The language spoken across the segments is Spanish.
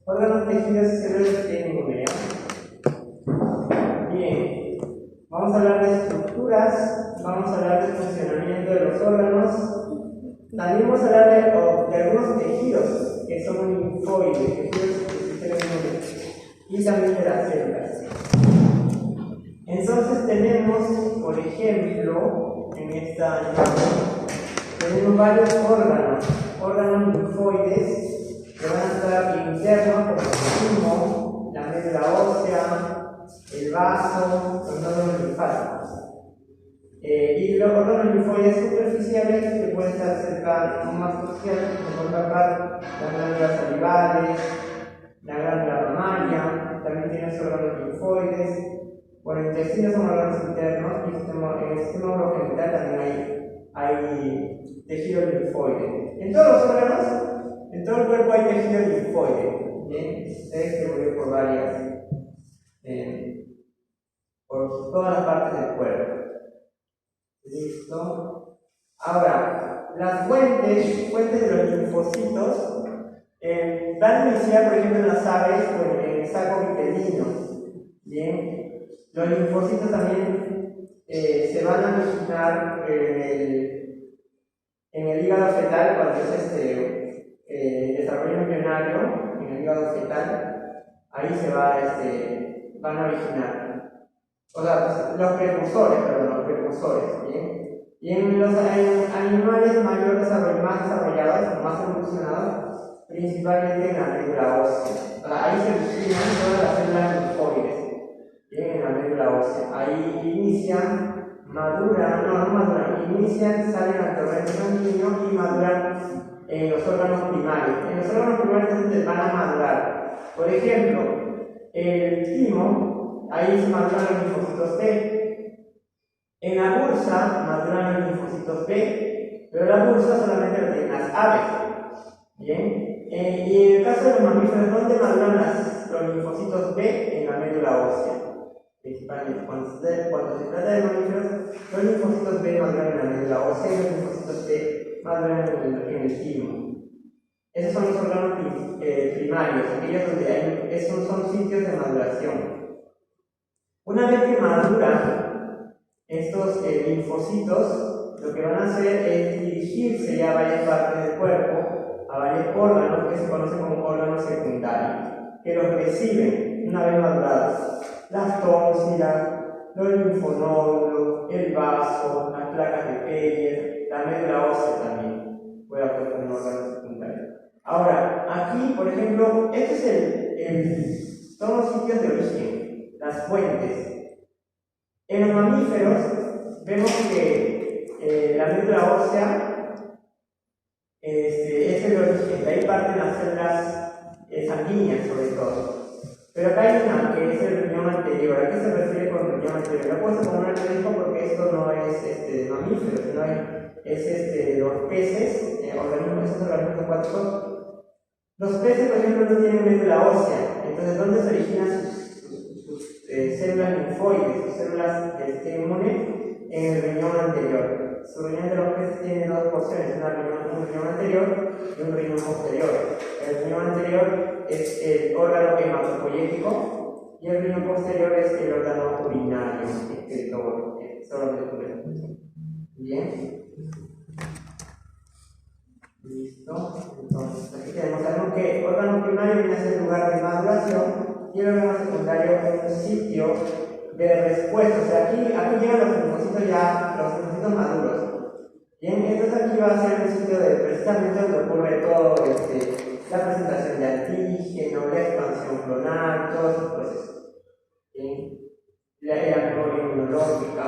Órganos, tejidos y células tienen una. Bien, vamos a hablar de estructuras, vamos a hablar del funcionamiento de los órganos, también vamos a hablar de algunos tejidos que son linfoides, tejidos del sistema inmune, y también de las células. Entonces tenemos, por ejemplo, en esta imagen, tenemos varios órganos linfoides que van a estar internos como el timo, la médula ósea, el vaso, los nódulos linfáticos. Y los órganos linfoides superficiales que pueden estar cerca, no más superficiales, como pueden estar las glándulas salivales, la glándula mamaria, también tiene órganos linfoides. Bueno, el intestino son órganos internos y en el sistema urogenital también hay tejido linfoide. En todos los órganos, en todo el cuerpo hay tejido linfoide. Bien, ustedes se pueden por varias, por todas las partes del cuerpo. Listo. Ahora, las fuentes de los linfocitos van a iniciar, por ejemplo, en las aves o en el saco vitelino. Bien. Los linfocitos también se van a originar en el hígado fetal cuando es desarrollo embrionario, en el hígado fetal, ahí van a originar. O sea, los precursores, ¿bien? Y en los animales más desarrollados, más evolucionados, principalmente en la médula ósea. O sea, ahí se originan todas las células linfoides. En la médula ósea. Ahí inician, salen al torrente sanguíneo y maduran en los órganos primarios. En los órganos primarios van a madurar. Por ejemplo, el timo, ahí se maduran los linfocitos T. En la bursa maduran los linfocitos B, pero la bursa solamente lo tienen las aves. Bien. Y en el caso de los mamíferos, ¿dónde maduran los linfocitos B? En la médula ósea. Principalmente cuando se trata de mamíferos, los linfocitos B maduran en la médula ósea y los linfocitos T maduran en el timo. Esos son los órganos primarios, aquellos donde son sitios de maduración. Una vez que maduran estos linfocitos, lo que van a hacer es dirigirse ya a varias partes del cuerpo, a varios órganos que se conocen como órganos secundarios, que los reciben una vez madurados. Las tóxilas, los linfonódulos, el vaso, las placas de Peyer, la médula ósea también puede aportar un órgano secundario. Ahora, aquí, por ejemplo, son los sitios de origen, las fuentes. En los mamíferos vemos que la médula ósea es el origen, de ahí parten las células sanguíneas sobre todo. Pero acá hay una que es el riñón anterior. ¿A qué se refiere con riñón anterior? Lo puedo poner asterisco porque esto no es de mamíferos, sino es de los peces, esos organismos acuáticos. Los peces, por ejemplo, no tienen médula ósea. Entonces, ¿dónde se originan sus células linfoides, sus células del sistema inmune? En el riñón anterior. Su riñón de los peces tiene dos porciones, un riñón anterior y un riñón posterior. El riñón anterior es el órgano hematopoyético y el riñón posterior es el órgano urinario, excretor, Bien. Listo. Entonces, aquí tenemos que el órgano primario viene a ser el lugar de maduración y el órgano secundario es un sitio de respuesta. O sea, aquí llegan los linfocitos maduros. Bien, entonces aquí va a ser el sitio de precisamente donde ocurre todo la presentación de antígeno, la expansión clonal, todos esos procesos. Bien, la memoria inmunológica.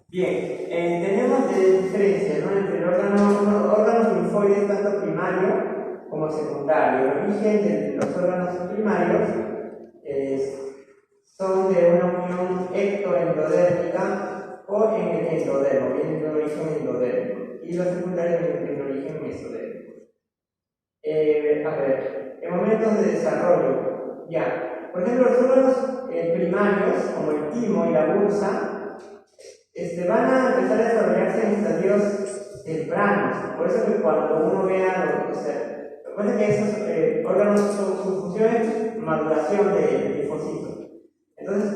Bien, tenemos diferencia, ¿no?, entre órganos linfoides tanto primario como secundario. El origen de los órganos primarios son de una unión ectoendodérmica o en el endodermo, vienen de origen endodérmico, y los secundarios vienen de origen mesodérmico. En momentos de desarrollo, ya, por ejemplo, los órganos primarios, como el timo y la bursa, van a empezar a desarrollarse en estadios tempranos. Por eso que cuando uno vea recuerda que esos órganos, su función es maduración del linfocito. Entonces,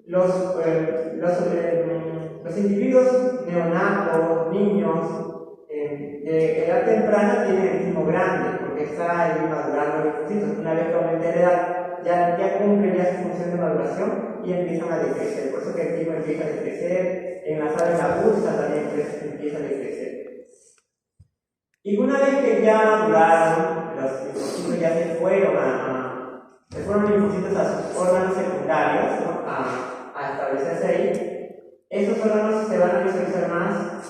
los individuos neonatos, niños, de edad temprana tienen el timo grande, porque está ahí madurando el linfocito. Una vez que aumenta la edad, ya cumple ya su función de maduración y empiezan a decrecer. Por eso que el timo empieza a decrecer, en las aves adultas también empieza a decrecer. Y una vez que ya maduraron, los linfocitos ya se fueron linfocitos a sus órganos secundarios, ¿no? a establecerse ahí, esos órganos se van a visualizar más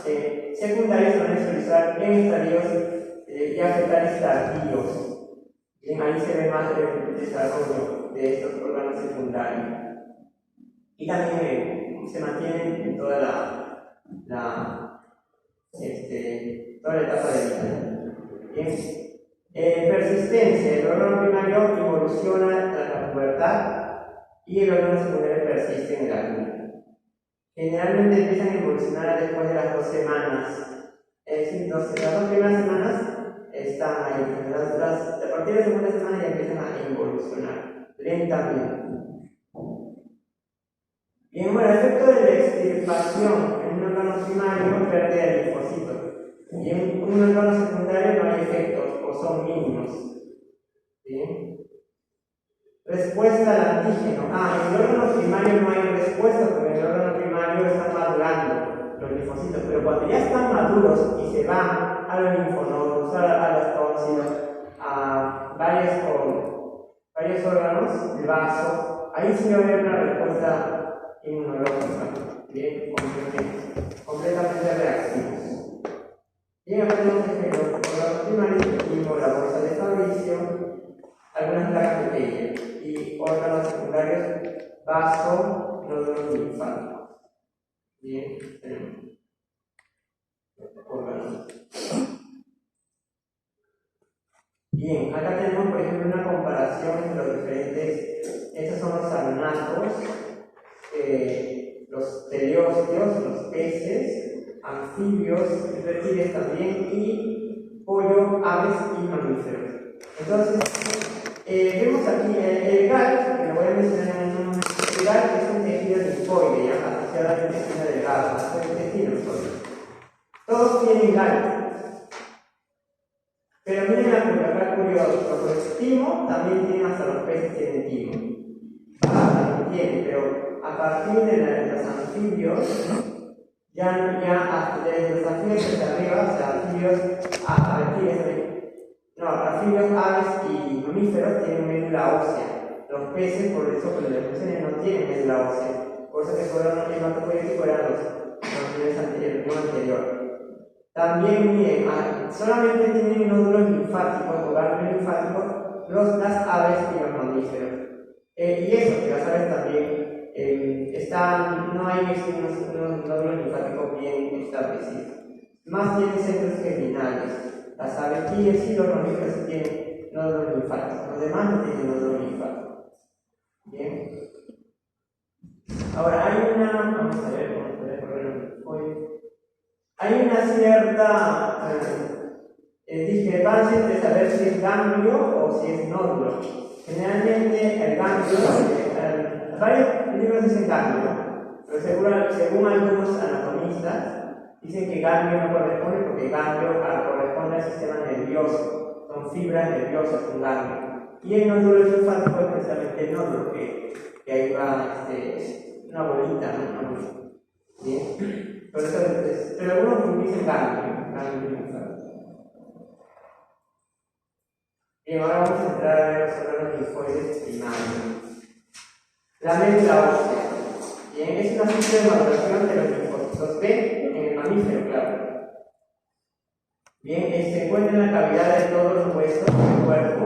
secundarios, se van a visualizar en estadios ya fetales tardíos. Bien, ahí se ve más el desarrollo de estos órganos secundarios. Y también se mantienen en toda toda la etapa de vida. Bien. Persistencia. El órgano primario evoluciona tras la pubertad y el órgano secundario persiste en la vida. Generalmente empiezan a evolucionar después de las 2 semanas. Es decir, las 2 primeras semanas están ahí. A partir de la segunda semana ya empiezan a evolucionar lentamente. Bien, bueno, el efecto de la extirpación en un órgano primario pierde el linfocito. Y en un órgano secundario no hay efectos o son mínimos. ¿Bien? Respuesta al antígeno. En el órgano primario no hay respuesta porque en el órgano primario están madurando los linfocitos, pero cuando ya están maduros y se van a los linfonodos, a los tóxidos, a varios órganos del vaso, ahí sí va a haber una respuesta inmunológica. Bien, completamente reactivos. Bien, aprendemos que los órganos primarios tenemos la bolsa de Fabricio, algunas placas pequeñas y órganos secundarios, vaso, nódulos linfáticos. Bien, tenemos órganos. Bien, acá tenemos por ejemplo una comparación entre los diferentes, estos son los salnatos, los teleósteos, los peces, anfibios, reptiles también, y pollo, aves y mamíferos. Entonces, vemos aquí el GAL, que lo voy a mencionar en un momento. El GAL es un tejido linfoide, asociado al intestino delgado, al intestino linfoide. Todos tienen GAL. Pero miren acá curioso, los timo también tienen, hasta los peces tienen timo. También tienen, pero a partir de los anfibios, desde los anfibios hacia arriba, o sea, anfibios, anfibios, aves y mamíferos tienen médula ósea. Los peces, por eso que los peces no tienen médula ósea. Por eso que fueron hematopoieticos eran los niveles anteriores. También, miren, solamente tienen nódulos linfáticos o ganglios linfáticos las aves y los mamíferos. Y eso, que las aves también no hay unos nódulos linfáticos bien establecidos. Más tienen centros germinales. Las aves y los mamíferos sí tienen nódulos linfáticos. Los demás no tienen nódulos linfáticos. Bien. Ahora, vamos a ver hoy. Hay una cierta discrepancia entre saber si es ganglio o si es nódulo. Generalmente el ganglio, varios libros dicen ganglio, pero según algunos anatomistas dicen que ganglio no corresponde porque ganglio corresponde al sistema nervioso, son fibras nerviosas un ganglio. Y el nódulo linfático es precisamente el nódulo que ahí va una bolita, ¿no? ¿Bien? Pero algunos dicen ganglio linfático. Bien, ahora vamos a entrar a ver los órganos linfoides primarios. La médula ósea. Bien, es una simple de maduración de los linfocitos B en el mamífero, claro. Bien, se encuentra en la cavidad de todos los huesos del cuerpo.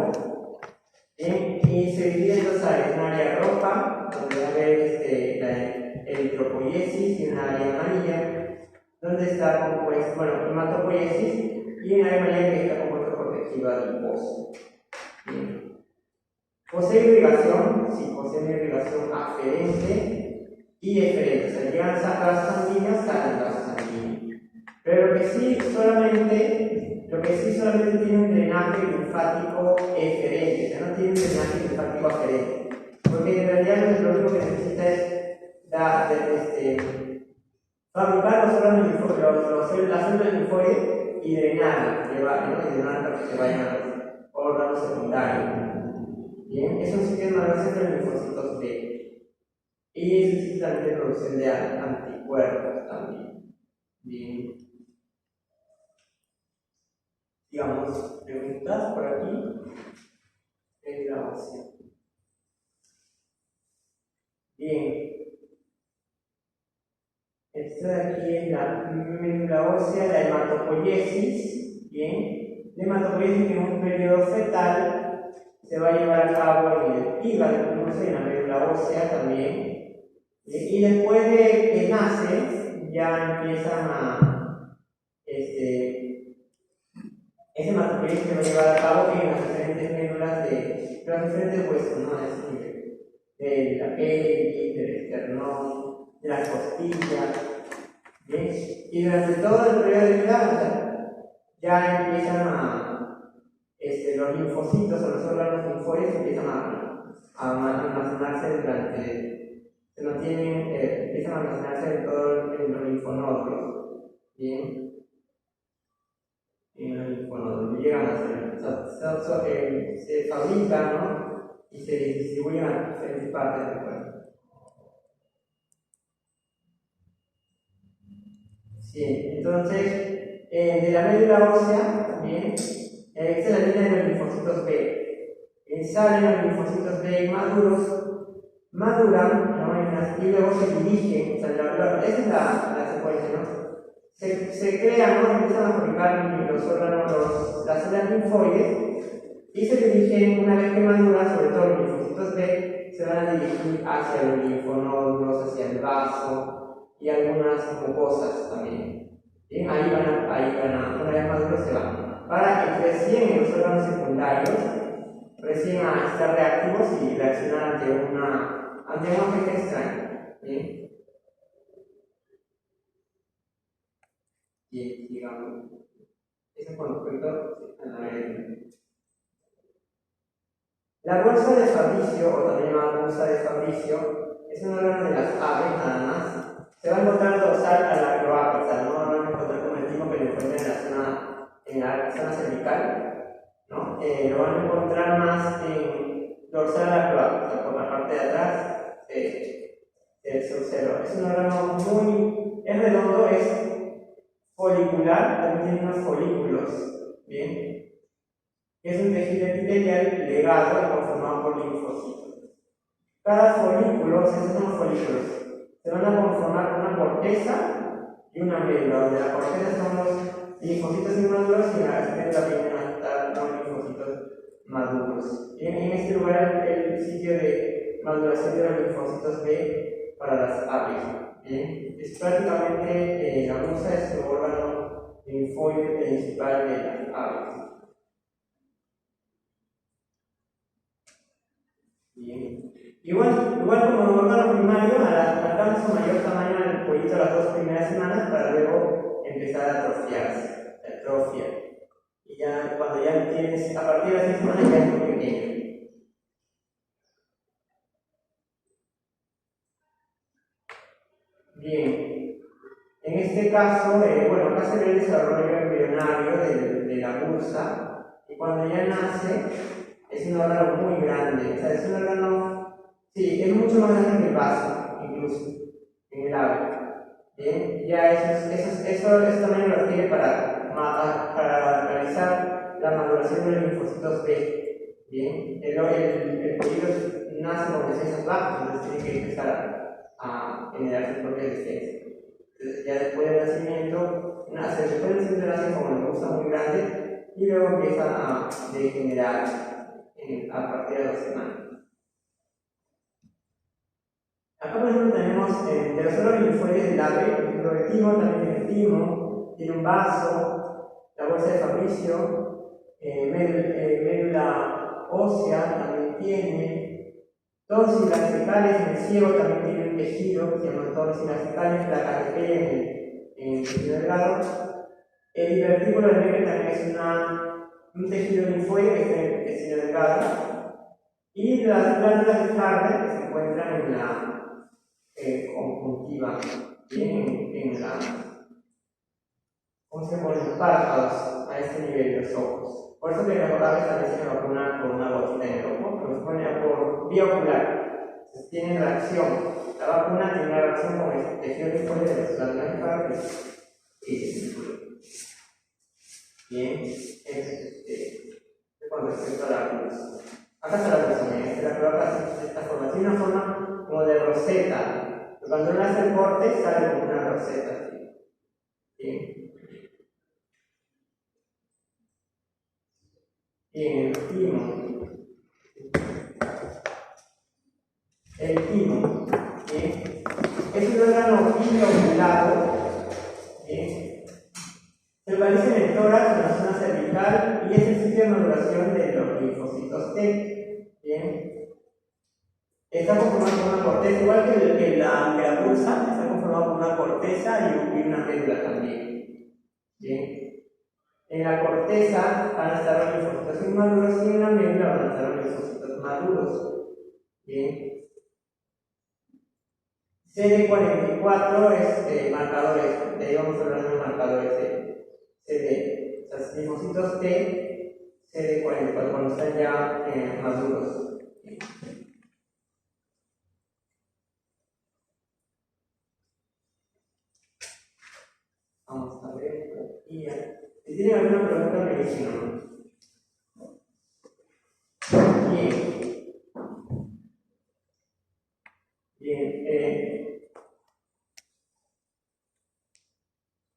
Bien, y se divide en 2 áreas: una área roja, donde va a haber la eritropoiesis, y una área amarilla, donde está compuesto, hematopoiesis, y una área amarilla que está compuesto por tejido adiposo. Bien. Posee irrigación, sí, posee una irrigación aferente y eferente. O sea, llegan a vasos sanguíneos, salen vasos sanguíneos. Pero lo que sí solamente tiene un drenaje linfático eferente, o sea, no tiene un drenaje linfático aferente. Porque en realidad lo único que necesita es fabricar los órganos las células linfoides y drenarlas, ¿no? Y drenar para que se vayan a los órganos secundarios. Bien, es un sistema de linfocitos B. Y es un sistema de producción de anticuerpos también. Bien. Digamos, preguntas por aquí. En grabación. Bien. Esto de aquí es la médula ósea, la hematopoiesis. Bien. La hematopoiesis, que en un periodo fetal se va a llevar a cabo en el hígado, incluso en la médula ósea también. Y después de que nace, ya empiezan a. Ese hematopoiesis se va a llevar a cabo en las diferentes médulas de los diferentes huesos, ¿no? De la pelvis, del esternón, de las costillas. ¿Bien? Y durante todo el periodo de vida ya empiezan los linfocitos o los órganos linfoides empiezan a almacenarse empiezan a almacenarse en todos los linfonodos. Bien. En los linfonodos llegan a ser, se fabrican, ¿no? Y se distribuyen a diferentes partes del cuerpo. Sí, entonces, de la médula ósea también, esta es la línea de los linfocitos B. Salen los linfocitos B maduran, y luego se dirigen, o sea, esa es la secuencia, ¿no? Se crean, ¿no? Empiezan a fabricar los órganos, las células linfoides, y se dirigen, una vez que maduran, sobre todo los linfocitos B, se van a dirigir hacia los linfonodos, hacia el vaso, y algunas mucosas también. Bien, ahí van una vez maduros se van. Para que recién en los órganos secundarios, recién a estar reactivos y reaccionar ante un objeto extraño. Bien. Bien, digamos. Eso es con respecto a la médula. La bolsa de Fabricio, o también llamada bolsa de Fabricio, es un órgano de las aves nada más. Se va a encontrar dorsal a la cloaca, o sea, no lo van a encontrar como el tipo que lo encuentran en la zona cervical, ¿no? Lo van a encontrar más dorsal a la cloaca, o sea, por la parte de atrás se observa. Es un órgano es redondo, es folicular, también tiene unos folículos, ¿bien? Es un tejido epitelial legado y conformado por linfocitos. Cada folículo, esos son los folículos, se van a conformar una corteza y una médula, donde la corteza son los linfocitos inmaduros y en la médula vienen a estar los linfocitos maduros. En este lugar el sitio de maduración de los linfocitos B para las aves. Bien, es prácticamente la musa es el órgano linfoide principal de las aves. Bien. Igual como órgano primario, alcanza su mayor tamaño en el pollito las 2 primeras semanas para luego empezar a atrofiarse, atrofia. Y ya cuando ya tienes, a partir de las 6 semanas ya es muy pequeño. Bien, en este caso, acá se ve el desarrollo embrionario de la bursa, y cuando ya nace, es un órgano muy grande, o sea, es un órgano, sí, es mucho más grande que el vaso, incluso, en el ave. Bien, ya eso también lo requiere para realizar la maduración de los linfocitos B. Bien, el pollito nace con defensas bajas, entonces tiene que empezar a generar su propia defensa. Entonces, ya después del nacimiento, nace como una cosa muy grande y luego empieza a degenerar a partir de 2 semanas. Acá, por ejemplo, tenemos de los órganos linfoides del ave, el timo también tiene el timo, tiene un vaso, la bolsa de Fabricio, médula ósea también tiene, Todos las fecales en el ciego también tienen tejido, se llaman todos las fecales, placa de P en el tejido delgado. El divertículo del Becker también es un tejido linfoide que está en el tejido delgado. Y las glándulas de Harvey que se encuentran en la conjuntiva, en la, ¿cómo se llama? En los párpados, a este nivel de los ojos. Por eso que los orales también se vacunan con una gotita en el ojo, pero se pone por vía ocular. Entonces, tienen reacción. La vacuna tiene una reacción con el tejido linfoide de las glándulas de Harvey y se circula. Bien, con respecto a la luz. Acá está la luz, la coloca de esta forma. Tiene una forma como de roseta. Cuando uno hace el corte, sale como una roseta. Bien. Bien, el timo. El timo. Bien. Es un órgano biloculado. Bien. Se localiza en el tórax, en la zona cervical, y es el sitio de maduración de los linfocitos T. Bien. Está conformado por una corteza, igual que la bolsa, está conformado por una corteza y una médula también. Bien. En la corteza van a estar los linfocitos inmaduros y en la médula van a estar los linfocitos maduros. Bien. CD44 es marcadores, de ahí vamos a hablar de marcadores de CD. O sea, linfocitos T, CD44, cuando están ya maduros. Bien. Vamos a ver por aquí. Si tienen alguna pregunta, me dicen. Bien. Bien.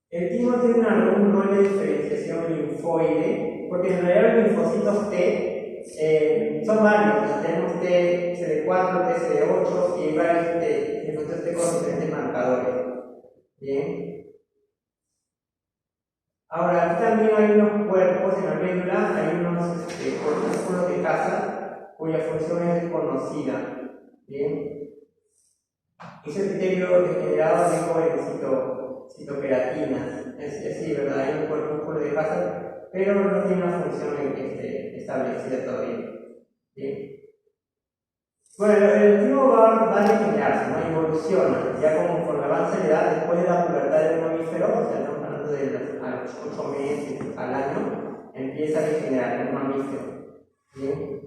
El timo tiene un rol de diferenciación linfoide, porque en realidad los linfocitos T son varios. Tenemos T, CD4, T, CD8 y varios linfocitos T con diferentes marcadores. Bien. Ahora, aquí también hay unos cuerpos en la médula, hay unos corpúsculos de casa cuya función es desconocida. Bien. Ese epitelio degenerado de citoqueratinas. Es decir, ¿verdad? Hay un corpúsculo de casa, pero no tiene una función establecida todavía. Bien. Bueno, el timo va a degenerarse, ¿no? Evoluciona, ya conforme avanza la edad, después de la pubertad del mamífero, o sea, estamos hablando de a los 8 meses al año, empieza a degenerar un mamífero. Bien.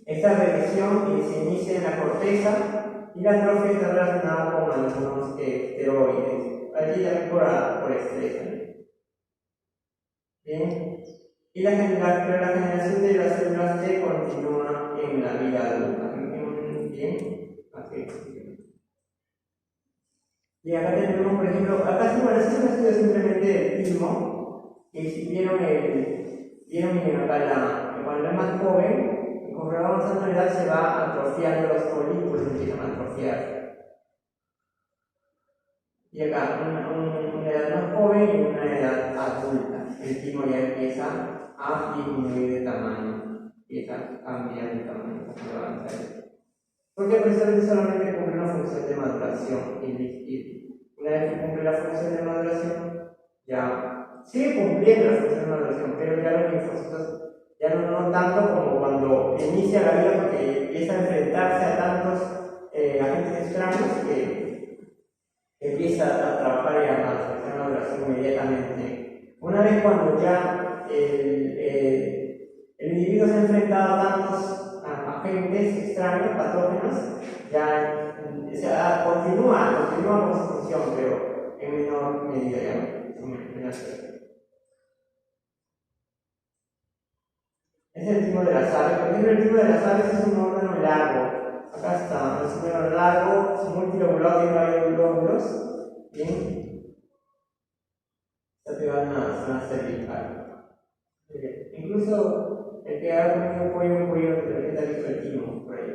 Esta regresión se inicia en la corteza y la atrofia está relacionada con algunos esteroides, allí también por estrés. Bien. Pero la generación de las células T continúa en la vida adulta. Bien. Así. Y acá tenemos, por ejemplo, acá sí, bueno, este es un estudio simplemente del timo, que si vieron acá cuando es más joven, conforme va avanzando la edad se va atrofiando los folículos, empiezan a atrofiar. Y acá, una edad más joven y una edad adulta, el timo ya empieza a disminuir de tamaño, empieza a cambiar de tamaño, se va a avanzar. Porque precisamente solamente cumple una función de maduración y una vez que cumple la función de maduración, ya sigue cumpliendo la función de maduración, pero ya los linfocitos ya no tanto como cuando inicia la vida, porque empieza a enfrentarse a tantos agentes extraños que empieza a trabajar y a hacer maduración inmediatamente. Una vez cuando ya el individuo se ha enfrentado a tantos agentes extraños, patógenos, ya continúa con su función, pero en menor medida ya. Es el timo de las aves. Por ejemplo, el timo de las aves es un órgano largo. Acá está, es un órgano largo, es multilobulado, tiene varios lóbulos. Bien. Está pegado en la zona cervical. Incluso el que ha comido un cuello de repente ha visto el timo por ahí.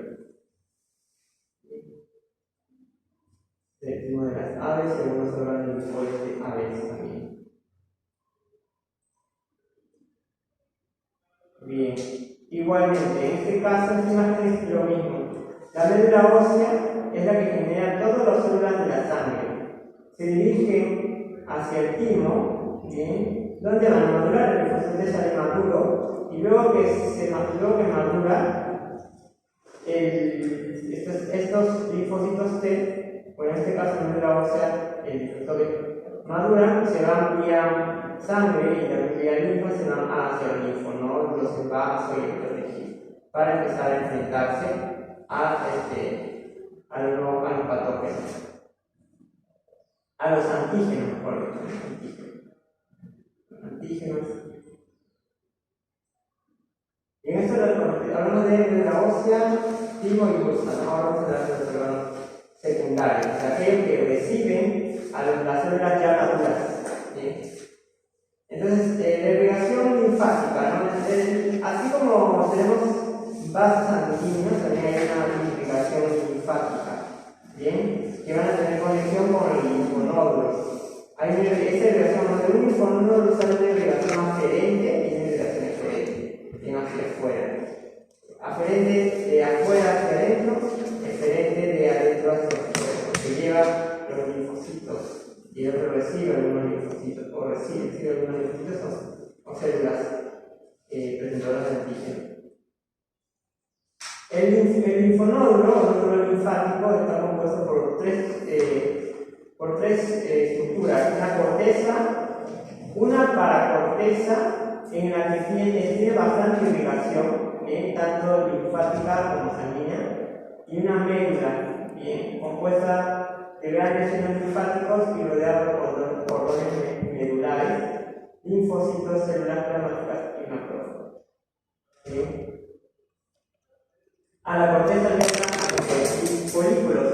El timo de las aves y algunos órganos linfoides de aves también. Bien. Y igualmente, en este caso, esta imagen es lo mismo. La médula ósea es la que genera todas las células de la sangre. Se dirige hacia el timo, ¿bien? Donde van a madurar, el linfocito T sale maduro, y luego que madura, estos linfocitos T, o en este caso la médula ósea, el linfocito B, maduran, se van vía sangre y la vía linfa se van hacia el linfonodo, se va hacia el tejido, para empezar a enfrentarse a los nuevos patógenos, a los antígenos, por ejemplo, antígenos. Y en esto hablamos de la ósea, timo y bursa, ¿no? Ahora vamos a hablar de los órganos secundarios, o sea, aquellos que reciben a las células ya maduras, ¿sí? Entonces, la irrigación linfática, ¿no? Así como tenemos vasos sanguíneos, también hay una irrigación linfática, ¿bien? Que van a tener conexión con los linfonódulos. Hay esa irrigación, donde un linfonódulo sale una irrigación aferente y una irrigación eferente, en hacia afuera. Aferente de afuera hacia adentro, eferente de adentro hacia afuera, porque lleva los linfocitos. Y el otro recibe algunos linfocitos, o recibe algunos linfocitos o células presentadoras de antígeno. El linfonódulo, o nódulo linfático, está compuesto por tres estructuras: una corteza, una paracorteza, en la que tiene bastante irrigación, ¿bien? Tanto linfática como sanguínea, y una médula, ¿bien? Compuesta de grandes senos linfáticos y rodeado por cordones medulares, linfocitos, células plasmáticas y macrófagos. ¿Sí? A la corteza alberga folículos,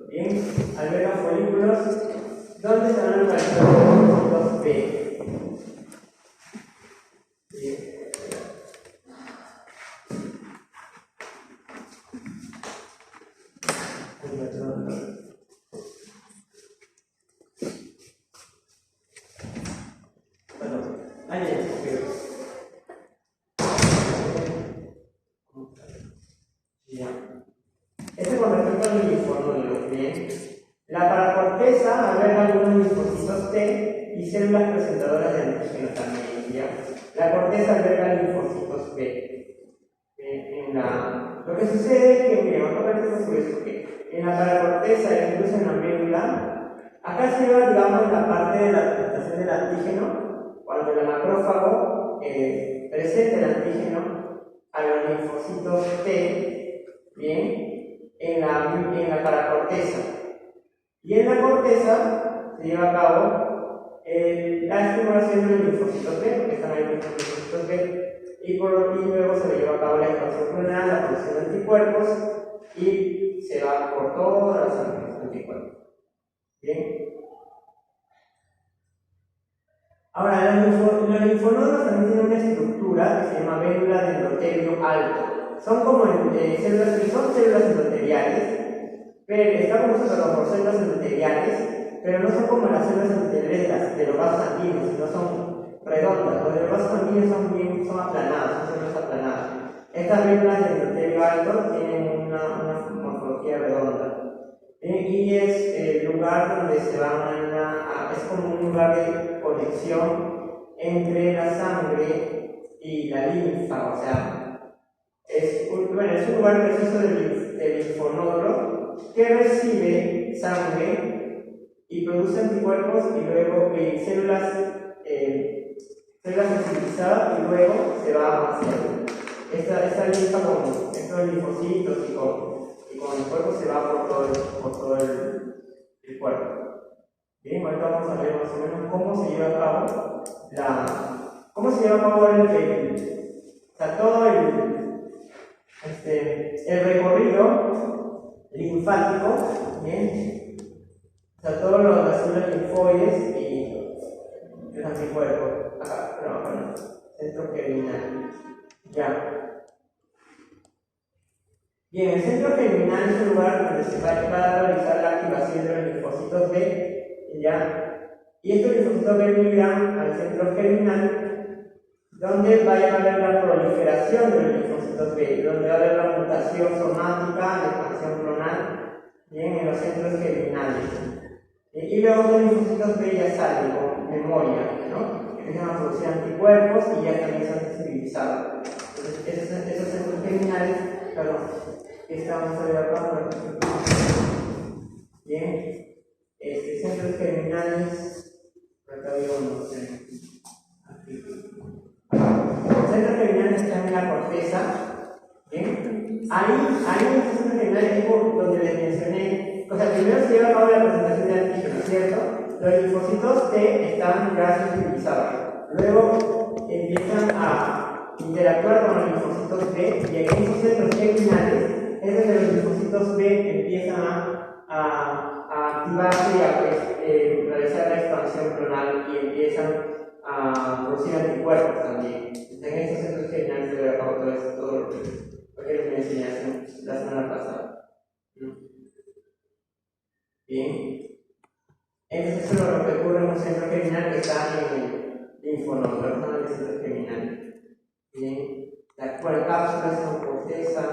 ¿bien? Alberga folículos donde se van a localizar los linfocitos B. ¿Bien? Este con respecto al linfonódulo, ¿bien? La paracorteza alberga algunos linfocitos T y células presentadoras de antígeno también, ¿ya? La corteza alberga linfocitos B. Lo que sucede es que, miren, vamos a ver esto curioso, que en la paracorteza e incluso en la médula, acá se lleva, digamos, la parte de la presentación del antígeno, cuando el macrófago presenta el antígeno a los linfocitos T, ¿bien? En la paracorteza. Y en la corteza se lleva a cabo la estimulación de los linfocitos B, porque están ahí los linfocitos B, y luego se le lleva a cabo la expansión clonal, la producción de anticuerpos, y se va por todas las sangre los anticuerpos. ¿Bien? Ahora, los linfonódulos también tienen una estructura que se llama vénula de endotelio alto. Son como células que son células endoteliales, pero están compuestas por células endoteliales, pero no son como las células endoteliales de los vasos sanguíneos, sino son redondas. Los de los vasos sanguíneos son aplanadas, son células aplanadas. Estas vénulas de endotelio alto tienen una morfología redonda. Y es el lugar donde se van es como un lugar de conexión entre la sangre y la linfa, o sea, es un lugar preciso del linfonódulo que recibe sangre y produce anticuerpos y luego células sensibilizadas y luego se va hacia esta linfa con estos linfocitos y con el cuerpo se va por todo el cuerpo. Bien, ahorita vamos a ver más o menos cómo se lleva a cabo todo el recorrido linfático, ¿bien? O sea, todas las células linfoides y los anticuerpos. Acá, bueno, centro germinal. Ya. Bien, el centro germinal es un lugar donde se va a realizar la activación de los linfocitos B, ¿ya? Y estos linfocitos B migran al centro germinal donde va a haber la proliferación de los linfocitos B, donde va a haber la mutación somática, la expansión clonal, bien, en los centros germinales. Y luego los linfocitos B ya salen con memoria, ¿no? Empiezan a producir anticuerpos y ya también son sensibilizados. Entonces, esos centros germinales, perdón, que estamos acá, bien, centros germinales, acá había uno, aquí. Los centros germinales están en la corteza, ¿bien? Ahí en los centros germinales es donde les mencioné, o sea, primero se lleva a cabo la presentación de antígenos, ¿cierto? Los linfocitos T están ya sensibilizados, luego empiezan a interactuar con los linfocitos B y en esos centros germinales es donde los linfocitos B empiezan a activarse y a realizar la expansión clonal y empiezan a producir anticuerpos también. Entonces, en estos centros germinales se lleva a cabo todo lo que les mencioné la semana pasada. Bien. Entonces, eso es lo que ocurre en un centro germinal que está en el linfonodo, ¿verdad? En el centro germinal. Bien. La actual cápsula son corteza,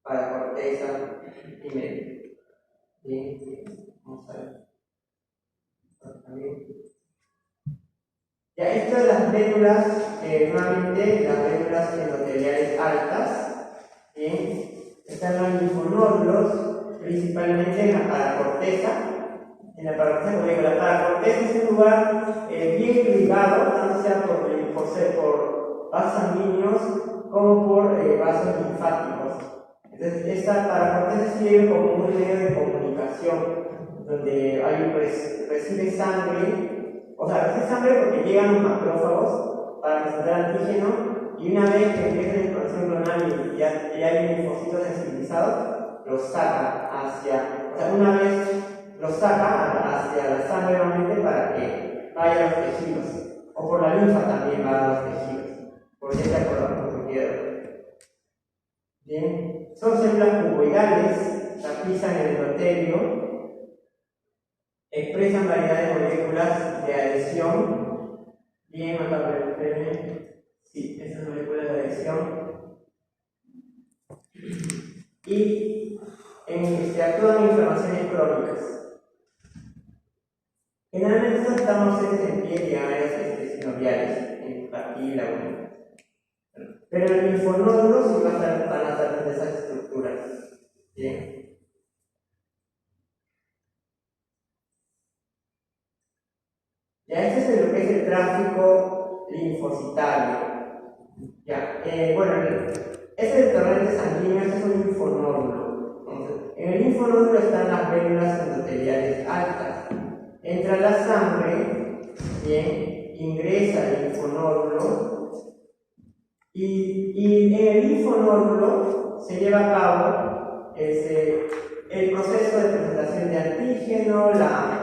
paracorteza y medio. Bien. Vamos a ver. También. Ya, esto de las médulas, nuevamente, las médulas endoteliales altas, ¿bien? Están los linfonódulos, principalmente en la paracorteza. En la paracorteza, como digo, la paracorteza es un lugar bien ligado, tanto sea por vasos sanguíneos como por vasos linfáticos. Entonces, esta paracorteza sirve como un medio de comunicación, donde hay, pues, recibe sangre. O sea, recibe sangre porque llegan los macrófagos para presentar antígeno y una vez que empieza la expansión clonal y ya hay linfocitos sensibilizados, los saca hacia, o sea, una vez los saca hacia la sangre nuevamente para que vaya a los tejidos, o por la linfa también va a los tejidos, por esta por bien, son células cuboidales, tapizan el endotelio. Expresan variedad de moléculas de adhesión. Bien, acá sí, esas moléculas de adhesión. Y actúan en inflamaciones crónicas. Generalmente estas están presentes en piel y áreas sinoviales, en cartílago. Pero en linfonódulos sí van a estar de esas estructuras. Bien. Ya, este es lo que es el tráfico linfocitario. Ya, bueno, este es el torrente sanguíneo, este es un linfonódulo. Entonces, en el linfonódulo están las vénulas endoteliales altas. Entra la sangre, bien, ingresa al linfonódulo y en el linfonódulo se lleva a cabo el proceso de presentación de antígeno, la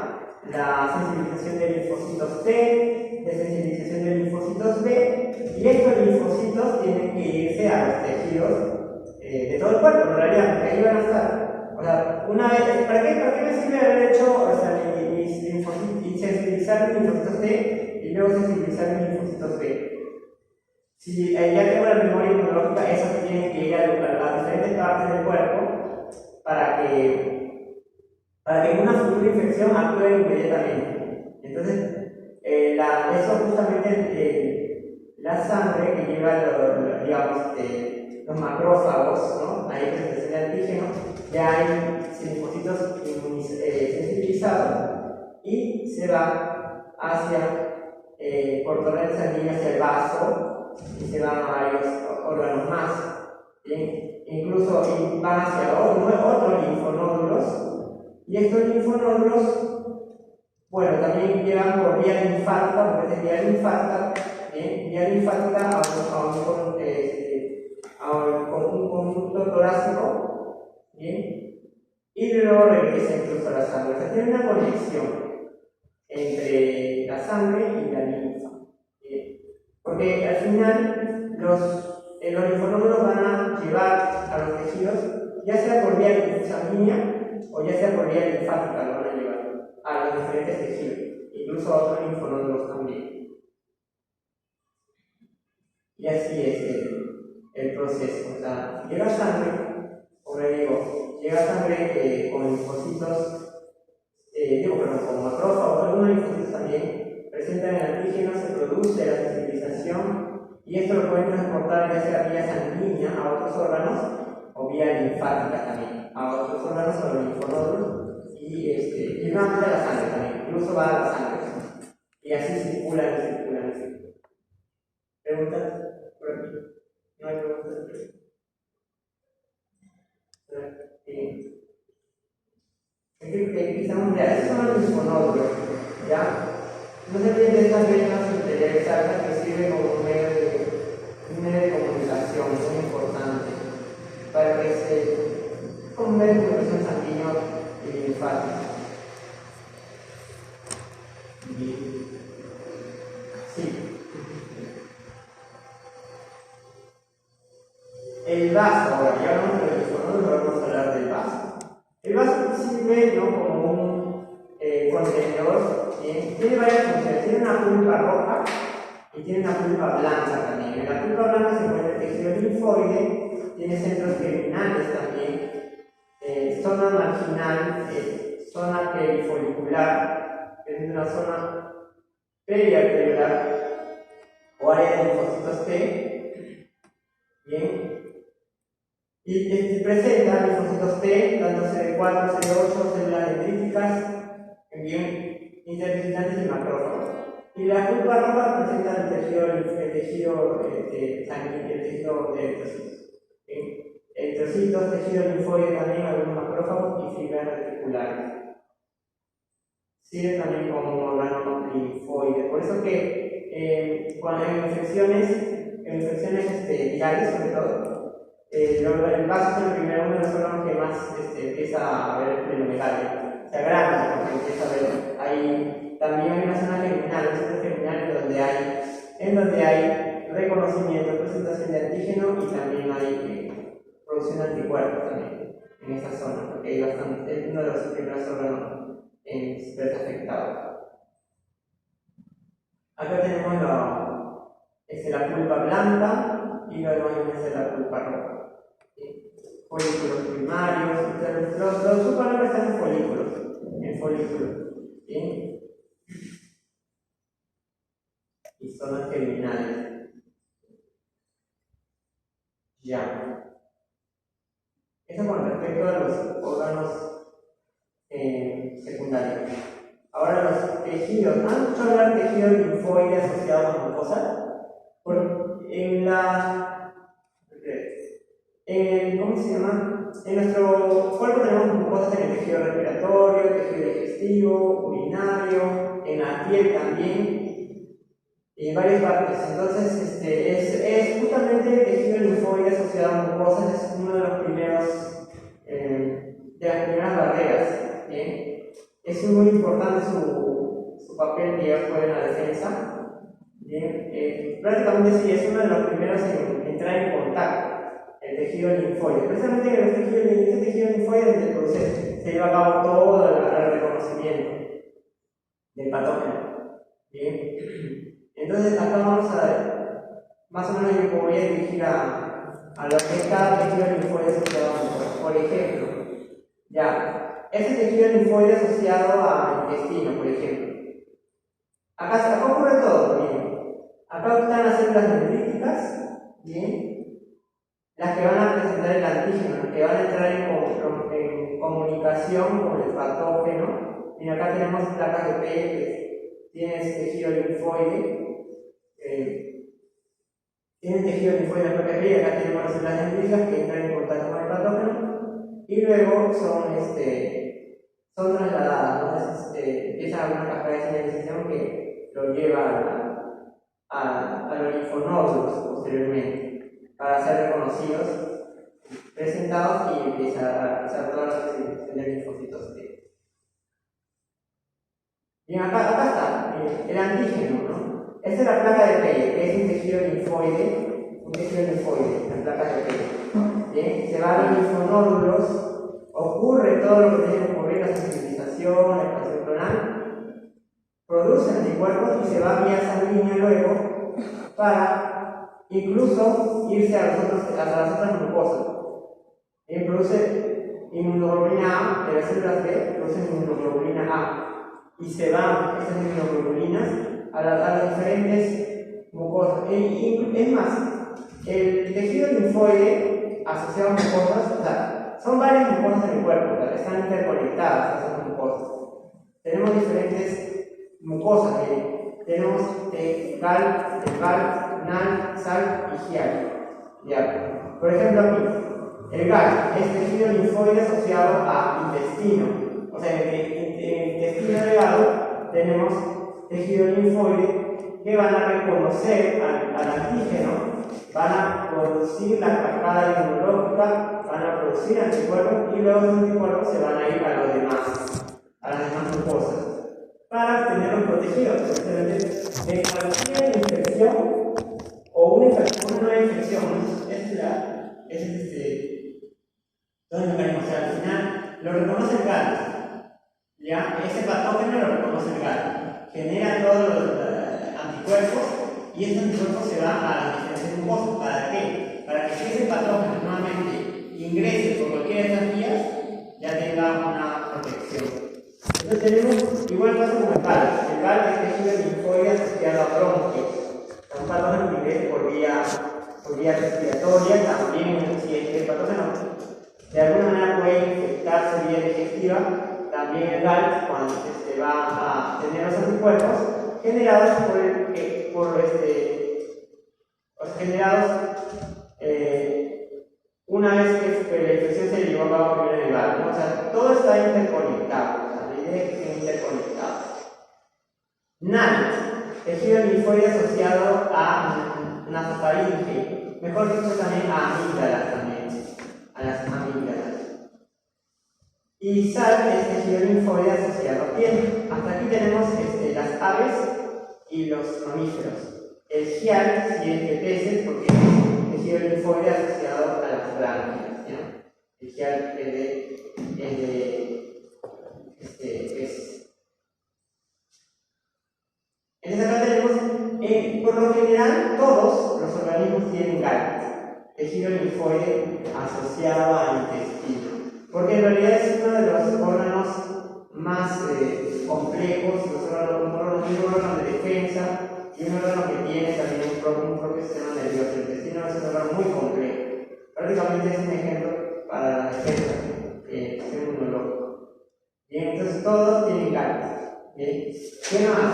sensibilización de linfocitos T, de sensibilización de linfocitos B, y estos linfocitos tienen que irse a los tejidos de todo el cuerpo, en realidad, porque ahí van a estar. O sea, una vez, ¿para qué me sirve haber hecho, o sea, sensibilizar los linfocitos T y luego sensibilizar los linfocitos B? Si ya tengo la memoria inmunológica, esos que tienen que ir a las diferentes partes del cuerpo para que en una futura infección actúen inmediatamente. Entonces, eso justamente la sangre que lleva digamos, los macrófagos, ¿no? Ahí presentación de antígeno, ya hay linfocitos sensibilizados y se va por torrente sanguíneo hacia el vaso y se van a varios órganos más. ¿Bien? Incluso van hacia otros linfonódulos. Y estos linfonódulos, bueno, también llegan por vía linfática, porque es vía linfática, ¿bien? Vía linfática a un conducto torácico, ¿bien? Y luego regresa incluso a la sangre. O sea, tiene una conexión entre la sangre y la linfa, ¿bien? Porque al final los linfonódulos van a llevar a los tejidos, ya sea por vía sanguínea o ya sea por vía linfática, lo van a llevar a los diferentes tejidos, incluso a otros linfonódulos también. y así es el proceso. O sea, llega sangre, como le digo, llega sangre con linfocitos, con macrófagos, algunos linfocitos también presentan el antígeno, se produce la sensibilización y esto lo pueden transportar ya sea vía sanguínea a otros órganos o vía linfática también a otros órganos o los linfonodos y nuevamente a la sangre también, incluso va a la sangre y así circulan y circulan y circulan. ¿Preguntas? Por aquí. ¿No hay preguntas? Empezamos ya, estos son los linfonódulos, ¿ya? No se olviden de estas venas interiores altas que sirven como un medio de comunicación muy importante para que como un medio de comunicación sanguíneo y linfático. Sí. El vaso, ahora ya hablamos del linfonódulo, vamos a hablar del vaso. El vaso sirve como un contenedor, tiene varias funciones, tiene una pulpa roja y tiene una pulpa blanca también. En la pulpa blanca se encuentra el tejido linfoide, tiene centros germinales también, zona marginal, zona perifolicular, que es una zona periarteriolar o área de linfocitos T, bien. Y presenta linfocitos T, tanto CD4, CD8, células dendríticas, bien interdigitantes y macrófagos. Y la pulpa roja presenta el tejido sanguíneo, el tejido de eritrocitos. Eritrocitos, tejido linfoide también, algunos macrófagos y fibras reticulares. Sirve también como un órgano linfoide. Por eso que cuando hay infecciones virales sobre todo, el vaso es uno de los órganos que más empieza a ver splenomegalia, se agranda porque empieza a ver. También hay una zona germinal, un centro germinal donde hay reconocimiento, presentación de antígeno y también hay producción de anticuerpos también en esa zona, porque es uno de los primeros órganos en verse afectado. Acá tenemos la pulpa blanca y lo demás es la pulpa roja. Folículos primarios, los subpalabras están en folículos, ¿sí? Y zonas germinales. Ya. Eso con respecto a los órganos secundarios. Ahora los tejidos. ¿Han escuchado hablar de tejido linfoide asociado a mucosa? ¿Cómo se llama? En nuestro cuerpo tenemos mucosas en el tejido respiratorio, tejido digestivo, urinario, en la piel también, y en varias partes. Entonces, es justamente el tejido linfoide asociado a mucosas, es uno de los primeros, de las primeras barreras. ¿Bien? Es muy importante su papel que ellos juegan en la defensa. ¿Bien? Prácticamente sí, es uno de los primeros en entrar en contacto. El tejido linfoide. Precisamente en este tejido linfoide entonces se lleva a cabo todo el reconocimiento del patógeno. Bien. Entonces acá vamos a ver, más o menos yo voy a dirigir a lo que es cada tejido linfoide asociado a mucosa. Por ejemplo, ya, este tejido linfoide asociado al intestino, por ejemplo. Acá ocurre todo, bien. Acá están las células dendríticas, bien. Las que van a presentar el antígeno, las que van a entrar en comunicación con el patógeno. Y acá tenemos placas de P, que tienen tejido linfoide. Tienen tejido linfoide en la placa de P, y acá tenemos las células dendríticas que entran en contacto con el patógeno. Y luego son trasladadas, ¿no? Empieza una cascada de señalización que lo lleva a los linfonódulos posteriormente, para ser reconocidos, presentados y empieza a realizar todas las presentaciones de linfocitos T. Bien, acá está el antígeno, ¿no? Esta es la placa de Peyer, que es un tejido linfoide, la placa de Peyer. Bien, se va a los linfonódulos, ocurre todo lo que tiene que ocurrir, la sensibilización, la expansión clonal, produce anticuerpos y se va vía sanguínea luego para incluso irse a las otras mucosas. Produce inmunoglobulina A, de las células B, produce inmunoglobulina A. Y se van esas inmunoglobulinas a las diferentes mucosas. Es más, el tejido linfoide asociado a mucosas, o sea, son varias mucosas en el cuerpo, ¿verdad? Están interconectadas esas mucosas. Tenemos diferentes mucosas, tenemos GAL, NAL, SAL y GIAL. ¿Ya? Por ejemplo, aquí, el GAL es tejido linfoide asociado a intestino. O sea, en el intestino delgado tenemos tejido linfoide que van a reconocer al antígeno, van a producir la cascada inmunológica, van a producir anticuerpos y luego los anticuerpos se van a ir a los demás, a las demás mucosas, para tenerlos protegidos de cualquier infección o una nueva infección. Todo el mecanismo, o sea, al final lo reconoce el GAL, ¿ya? Ese patógeno lo reconoce el GAL, genera todos los anticuerpos y estos anticuerpos se van a las diferentes mucosas. ¿Para qué? Para que si ese patógeno nuevamente ingrese por cualquiera de estas vías, ya tenga una protección. Entonces tenemos igual caso con el GAL. El GAL es tejido linfoide asociado a bronquios. Un patógeno que ingrese por vía respiratoria, también si el patógeno de alguna manera puede infectar su vía digestiva, también el GAL, cuando va a tener los anticuerpos generados una vez que la infección se llevó a cabo primero en el GAL, ¿no? O sea, todo está interconectado, o sea, la idea es que esté interconectado. NAL, tejido linfoide asociado a nasofaringe, mejor dicho también a amígdalas a las amígdalas. Y SAL es tejido linfoide asociado a piel. Hasta aquí tenemos las aves y los mamíferos. El GIAL sí es de peces porque es tejido linfoide asociado a las branquias, ¿no? El GIAL es de peces. Entonces acá tenemos, por lo general, todos los organismos tienen GAL, tejido linfoide asociado al intestino, porque en realidad es uno de los órganos más complejos, un órgano de defensa y un órgano que tiene también un propio sistema nervioso. El intestino es un órgano muy complejo, prácticamente es un ejemplo para la defensa del sistema inmunológico. Bien, entonces todos tienen GAL. Bien, ¿qué más?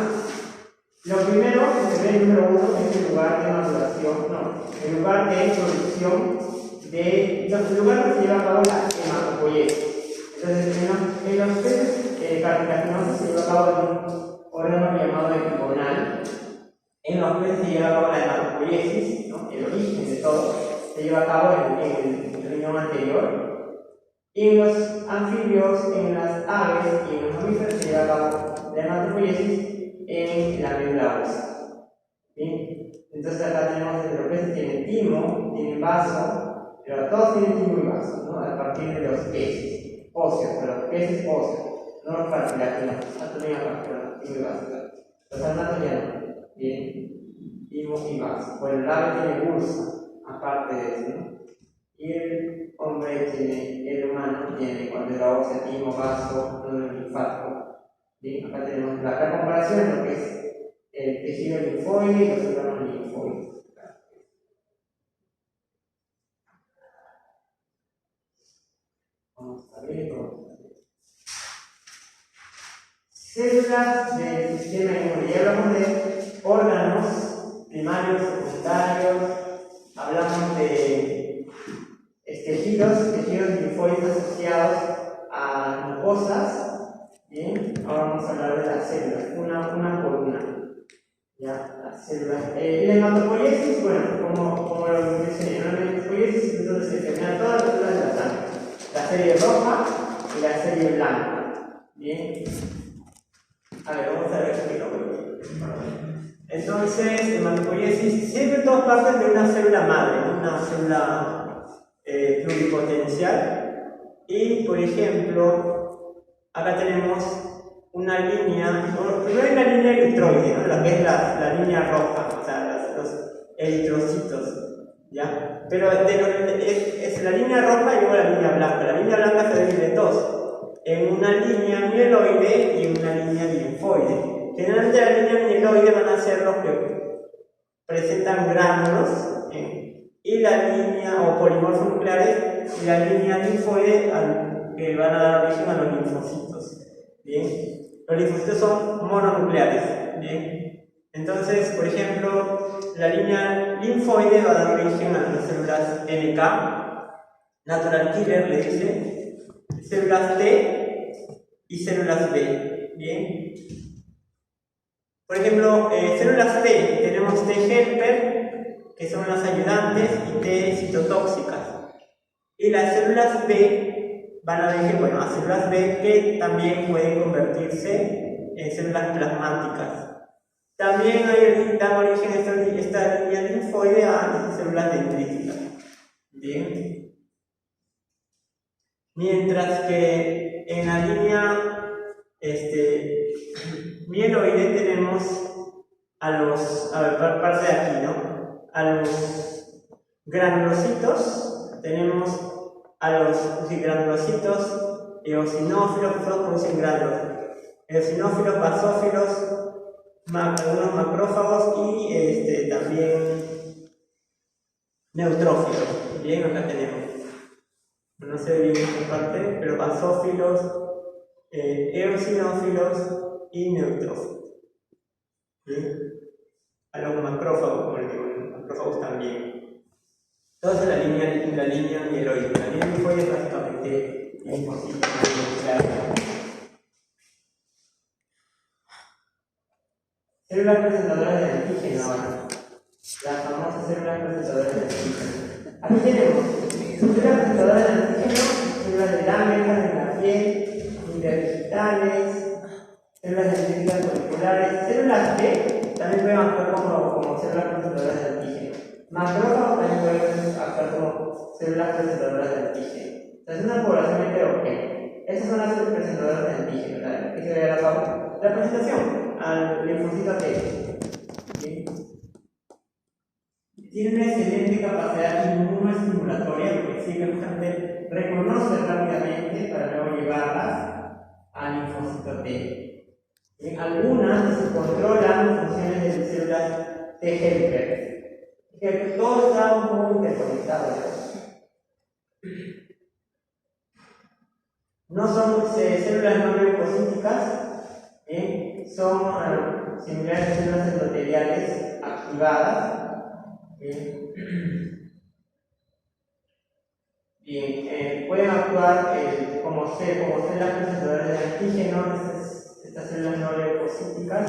Lo primero que se ve el número 1 es el lugar de maduración, el lugar de producción el lugar donde se lleva a cabo la hematopoiesis. Entonces, en los peces cartilaginosos se lleva a cabo en un órgano llamado epigonal. En los peces se lleva a cabo la hematopoiesis, ¿no? El origen de todo se lleva a cabo en el riñón anterior. Y en los anfibios, en las aves y en los mamíferos se lleva a cabo la hematopoiesis en la médula ósea. ¿Bien? Entonces acá tenemos que los peces tienen timo, tienen vaso, pero todos tienen timo y vaso, ¿no? A partir de los peces óseos, pero los peces óseos, no los cartilaginosos, también a partir de los timo y vaso. Los salmatos ya no. Bien, timo y vaso. Bueno, el ave tiene bursa, aparte de eso, ¿no? Y el hombre el humano tiene cuando ósea, timo, vaso, nódulo linfático. Bien, acá tenemos la comparación de lo que es el tejido linfoide y los órganos linfoides. Vamos a ver. Células del sistema inmune. Ya hablamos de órganos primarios, secundarios, hablamos de tejidos linfoides asociados a mucosas. Bien, ahora vamos a hablar de las células, una por una. Ya, las células. La hematopoiesis, bueno, como lo mencioné, la hematopoiesis es donde se generan todas las células de la sangre. La serie roja y la serie blanca. Bien. A ver, vamos a ver aquí. Entonces, hematopoiesis siempre todas parten de una célula madre, una célula pluripotencial. Y, por ejemplo, acá tenemos una línea, primero hay una línea eritroide, ¿no? La que es la línea roja, o sea, los eritrocitos. pero es la línea roja y luego la línea blanca. La línea blanca se divide en dos, en una línea mieloide y una línea linfoide. Generalmente la línea mieloide van a ser los que presentan gránulos, y la línea, o polimorfos nucleares, y la línea linfoide que van a dar origen a los linfocitos. Bien, los linfocitos son mononucleares. Bien, entonces, por ejemplo, la línea linfoide va a dar origen a las células NK, natural killer le dice, células T y células B. Bien, por ejemplo, células T, tenemos T helper, que son las ayudantes, y T citotóxicas. Y las células B van a dirigir, bueno, a células B que también pueden convertirse en células plasmáticas. También dan origen esta línea linfoide a células dendríticas. Bien. Mientras que en la línea mieloide tenemos parte de aquí, ¿no? A los granulocitos, tenemos a los granulocitos eosinófilos, que todos producen gránulos, eosinófilos, basófilos, algunos macrófagos y también neutrófilos. Bien, acá tenemos. No se ve bien esta parte, pero basófilos, eosinófilos y neutrófilos. ¿Bien? A los macrófagos, como les digo, los macrófagos también. Todos en la línea mieloide. La línea linfoide es básicamente linfocitos. Células presentadoras de antígeno ahora. Las famosas células presentadoras de antígeno. Aquí tenemos células presentadoras de antígeno, células de láminas de la piel, interdigitales, células dendríticas moleculares, células B también pueden actuar como células presentadoras de antígeno. Macrófagos también pueden actuar como células presentadoras de antígeno. Entonces, es una población heterogénea. Esas son las presentadoras de antígeno. ¿Qué se ve acá? La presentación al linfocito T. ¿Sí? Tiene una excelente capacidad inmunoestimulatoria, porque sí, que justamente reconoce rápidamente para luego llevarlas al linfocito T. Algunas se controlan funciones de células T helper. Que todo está un poco interconectado. No son células no leucocíticas, son similares a células endoteliales activadas. Pueden actuar como células presentadoras de antígeno, estas células no leucocíticas.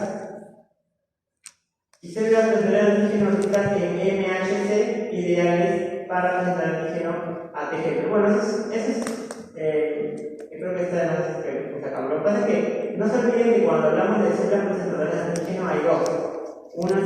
Y células presentadoras de antígeno ricas en MHC, ideales para presentar antígeno a TG. Bueno, eso es creo que esta es que sacamos. Lo que pasa es que no se olviden que cuando hablamos de células presentadoras de antígeno hay dos. Una